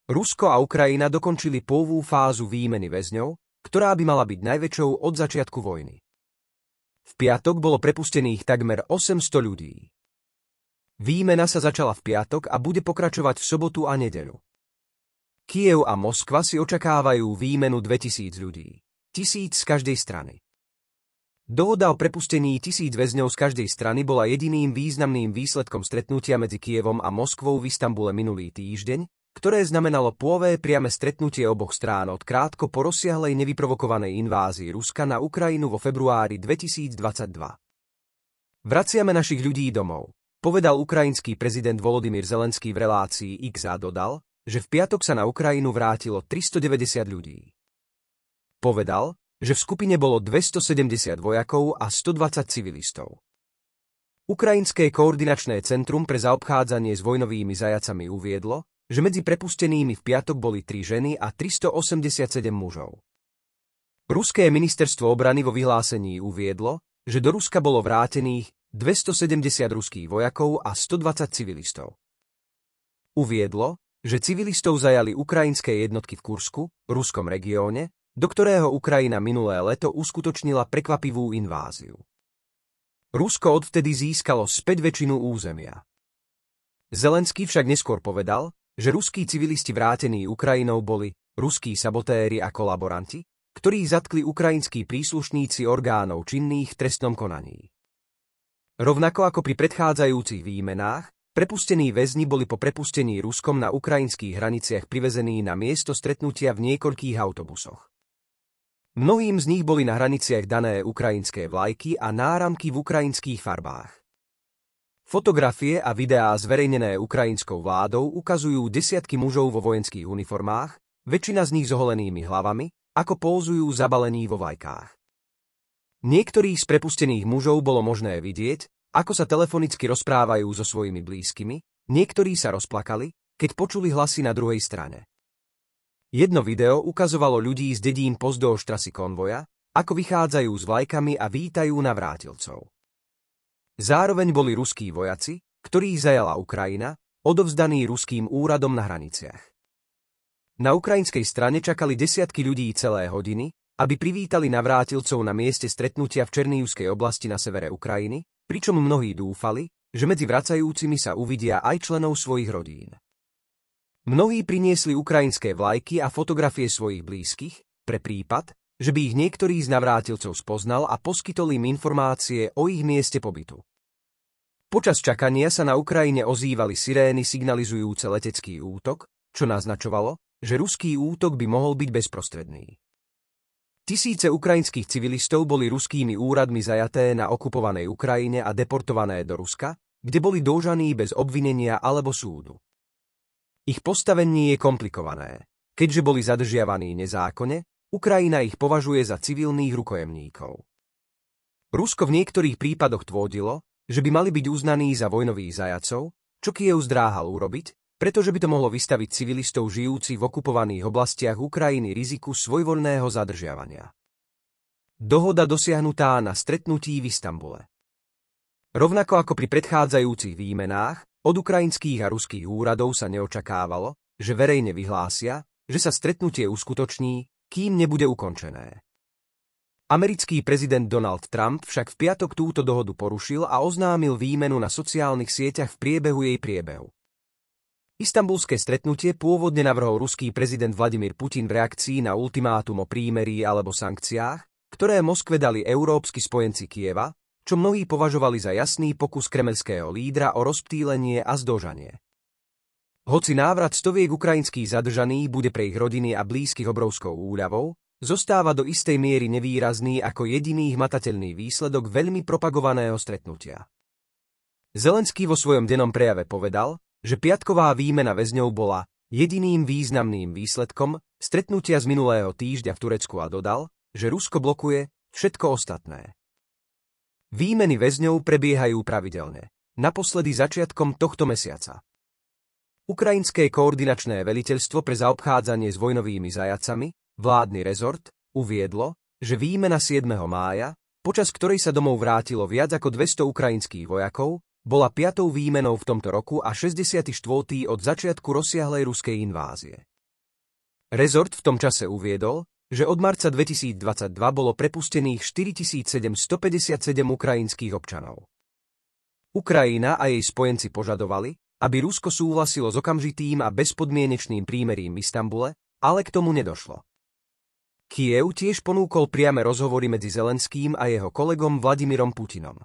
Rusko a Ukrajina dokončili prvú fázu výmeny väzňov, ktorá by mala byť najväčšou od začiatku vojny. V piatok bolo prepustených takmer 800 ľudí. Výmena sa začala v piatok a bude pokračovať v sobotu a nedeľu. Kyjev a Moskva si očakávajú výmenu 2000 ľudí, 1000 z každej strany. Dohoda o prepustení 1000 väzňov z každej strany bola jediným významným výsledkom stretnutia medzi Kyjevom a Moskvou v Istanbule minulý týždeň, ktoré znamenalo prvé priame stretnutie oboch strán od krátko po rozsiahlej nevyprovokovanej invázii Ruska na Ukrajinu vo februári 2022. Vraciame našich ľudí domov, povedal ukrajinský prezident Volodymyr Zelenský v relácii X a dodal, že v piatok sa na Ukrajinu vrátilo 390 ľudí. Povedal, že v skupine bolo 270 vojakov a 120 civilistov. Ukrajinské koordinačné centrum pre zaobchádzanie s vojnovými zajacami uviedlo, že medzi prepustenými v piatok boli 3 ženy a 387 mužov. Ruské ministerstvo obrany vo vyhlásení uviedlo, že do Ruska bolo vrátených 270 ruských vojakov a 120 civilistov. Uviedlo, že civilistov zajali ukrajinské jednotky v Kursku, ruskom regióne, do ktorého Ukrajina minulé leto uskutočnila prekvapivú inváziu. Rusko odvtedy získalo späť väčšinu územia. Zelenský však neskôr povedal, že ruskí civilisti vrátení Ukrajinou boli ruskí sabotéri a kolaboranti, ktorí zatkli ukrajinskí príslušníci orgánov činných v trestnom konaní. Rovnako ako pri predchádzajúcich výmenách, prepustení väzni boli po prepustení Ruskom na ukrajinských hraniciach privezení na miesto stretnutia v niekoľkých autobusoch. Mnohým z nich boli na hraniciach dané ukrajinské vlajky a náramky v ukrajinských farbách. Fotografie a videá zverejnené ukrajinskou vládou ukazujú desiatky mužov vo vojenských uniformách, väčšina z nich s oholenými hlavami, ako pózujú zabalení vo vlajkách. Niektorých z prepustených mužov bolo možné vidieť, ako sa telefonicky rozprávajú so svojimi blízkymi, niektorí sa rozplakali, keď počuli hlasy na druhej strane. Jedno video ukazovalo ľudí z dedín pozdĺž trasy konvoja, ako vychádzajú s vlajkami a vítajú navrátilcov. Zároveň boli ruskí vojaci, ktorých zajala Ukrajina, odovzdaní ruským úradom na hraniciach. Na ukrajinskej strane čakali desiatky ľudí celé hodiny, aby privítali navrátilcov na mieste stretnutia v Černihivskej oblasti na severe Ukrajiny, pričom mnohí dúfali, že medzi vracajúcimi sa uvidia aj členov svojich rodín. Mnohí priniesli ukrajinské vlajky a fotografie svojich blízkych, pre prípad, že by ich niektorý z navrátilcov spoznal a poskytol im informácie o ich mieste pobytu. Počas čakania sa na Ukrajine ozývali sirény signalizujúce letecký útok, čo naznačovalo, že ruský útok by mohol byť bezprostredný. Tisíce ukrajinských civilistov boli ruskými úradmi zajaté na okupovanej Ukrajine a deportované do Ruska, kde boli dôžaní bez obvinenia alebo súdu. Ich postavenie je komplikované. Keďže boli zadržiavaní nezákonne, Ukrajina ich považuje za civilných rukojemníkov. Rusko v niektorých prípadoch tvrdilo, že by mali byť uznaní za vojnových zajacov, čo Kyjev zdráhal urobiť, pretože by to mohlo vystaviť civilistov žijúcich v okupovaných oblastiach Ukrajiny riziku svojvoľného zadržiavania. Dohoda dosiahnutá na stretnutí v Istanbule. Rovnako ako pri predchádzajúcich výmenách, od ukrajinských a ruských úradov sa neočakávalo, že verejne vyhlásia, že sa stretnutie uskutoční, kým nebude ukončené. Americký prezident Donald Trump však v piatok túto dohodu porušil a oznámil výmenu na sociálnych sieťach v priebehu jej priebehu. Istanbulské stretnutie pôvodne navrhol ruský prezident Vladimír Putin v reakcii na ultimátum o prímerí alebo sankciách, ktoré Moskve dali európski spojenci Kyjeva, čo mnohí považovali za jasný pokus kremelského lídra o rozptýlenie a zdôžanie. Hoci návrat stoviek ukrajinských zadržaných bude pre ich rodiny a blízkych obrovskou úľavou, zostáva do istej miery nevýrazný ako jediný hmatateľný výsledok veľmi propagovaného stretnutia. Zelenský vo svojom dennom prejave povedal, že piatková výmena väzňov bola jediným významným výsledkom stretnutia z minulého týždňa v Turecku a dodal, že Rusko blokuje všetko ostatné. Výmeny väzňov prebiehajú pravidelne, naposledy začiatkom tohto mesiaca. Ukrajinské koordinačné veliteľstvo pre zaobchádzanie s vojnovými zajacami, vládny rezort, uviedlo, že výmena 7. mája, počas ktorej sa domov vrátilo viac ako 200 ukrajinských vojakov, bola 5. výmenou v tomto roku a 64. od začiatku rozsiahlej ruskej invázie. Rezort v tom čase uviedol, že od marca 2022 bolo prepustených 4757 ukrajinských občanov. Ukrajina a jej spojenci požadovali, aby Rusko súhlasilo s okamžitým a bezpodmienečným prímerím v Istanbule, ale k tomu nedošlo. Kyjev tiež ponúkol priame rozhovory medzi Zelenským a jeho kolegom Vladimírom Putinom.